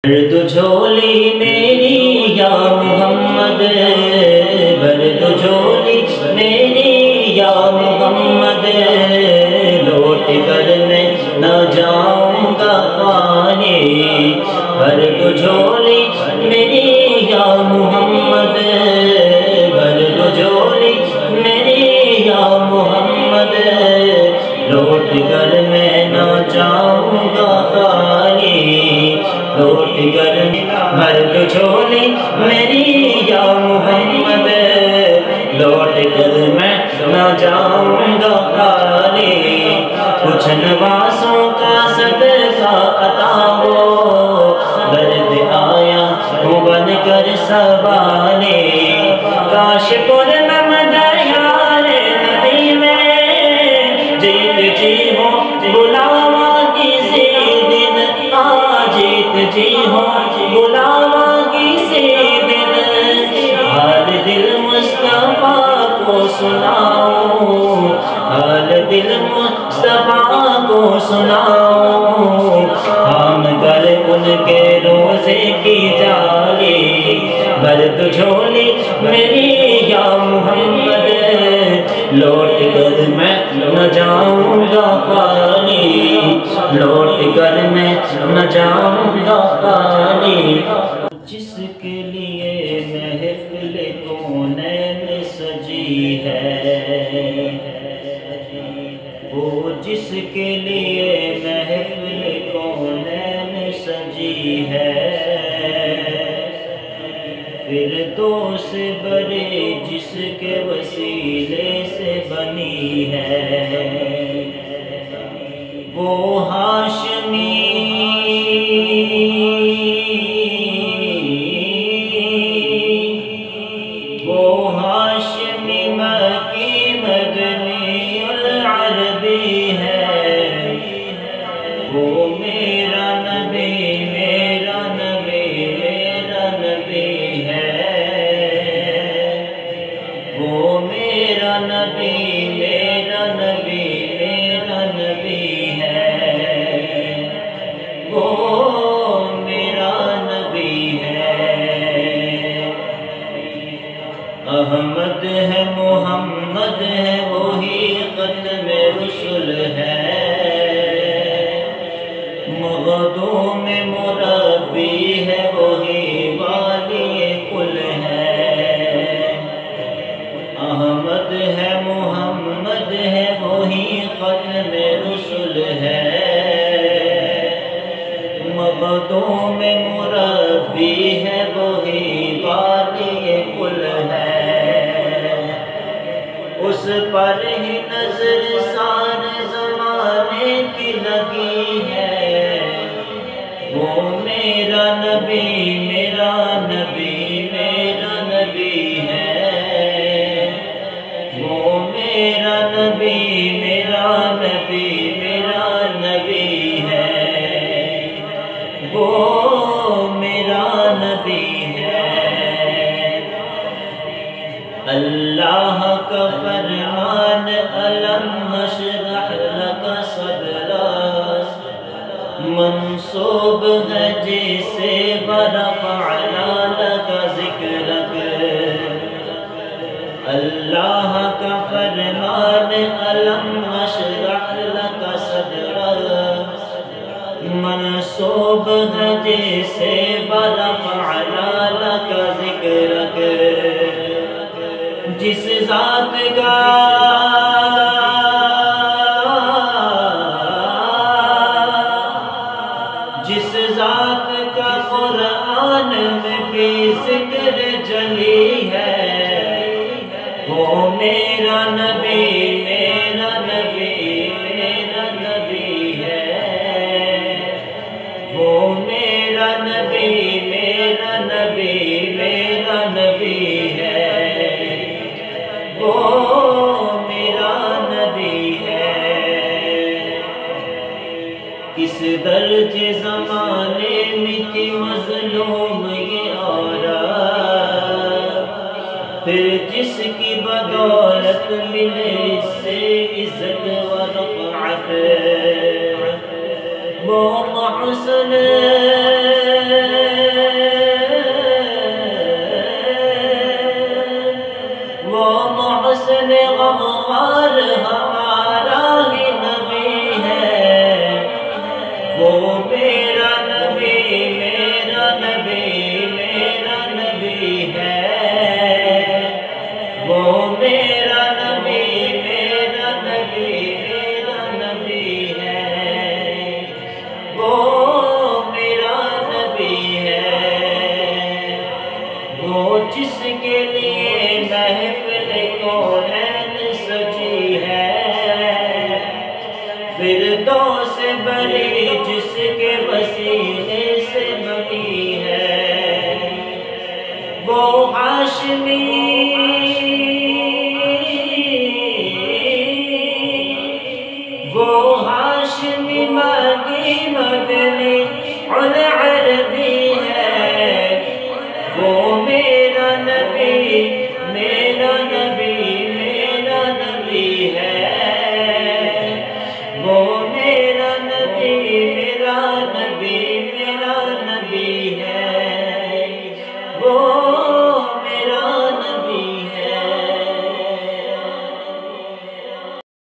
برد جھولی میری یا محمد، برد جھولی میری یا محمد، لوٹ کر میں نہ جاؤں گا خانے۔ برد جھولی میری یا محمد، برد جھولی میری یا محمد، لوٹ کر میں نہ جاؤں گا خانے۔ لوٹ کر برد جھولی میری یا محمد، لوٹ کر میں نہ جاؤں گا خالی۔ کچھ نوازوں کا صدقہ عطا ہو، درد آیا ہوں بن کر سوانے۔ کاش پورنم دیار نبی میں جیت جی ہو بلاوا کسی دن، جیت جی ہو بلاوا کسی دن۔ حال دل مصطفیٰ کو سناؤ، حال دل مصطفیٰ کو سناؤ، ہم کر ان کے روزے کی جالی۔ برد جھولی میری یا محمد، لوٹ کر میں نہ جاؤں گا خالی، لوٹ کر میں نہ جاؤں گا خالی۔ جس کے لیے محفل کونین سجی ہے، وہ جس کے لیے محفل کونین سجی ہے، فردوس برے جس کے وسیلے سے بنی ہے، وہ ہاشمی مکی مدنی العربی ہے، وہ میرا نبی میرا نبی میرا نبی ہے، وہ میرا نبی میرا نبی میرا نبی ہے، وہ میرا نبی ہے۔ احمد ہے محمد ہے وہی ختم رسل ہے، مخدوم مربی ہے وہی والی کل ہے۔ احمد ہے محمد ہے وہی ختم رسل ہے، مخدوم مربی ہے وہی والی کل ہے۔ اس پر ہی نظر سارے زمانے کی لگی ہے، وہ میرا نبی میرا نبی میرا نبی ہے، وہ میرا نبی میرا نبی میرا نبی ہے، وہ میرا نبی ہے۔ اللہ کا فرمان الم نشرح لک صدرک، منسوب ہے جسے ورفعنا لک ذکرک۔ اللہ کا فرمان الم نشرح لک صدرک، منسوب ہے جسے ورفعنا لک ذکرک۔ جس ذات کا قرآن میں بھی ذکر جلی ہے، وہ میرا نبی میرا نبی میرا نبی ہے، وہ میرا نبی میرا نبی میرا نبی ہے، وہ میرا نبی ہے۔ کس درجے زمانے میں تھی مظلوم یہ عورت، پھر جس کی بدولت ملے اس سے عزت و رفعت، وہ محسن ہاشمی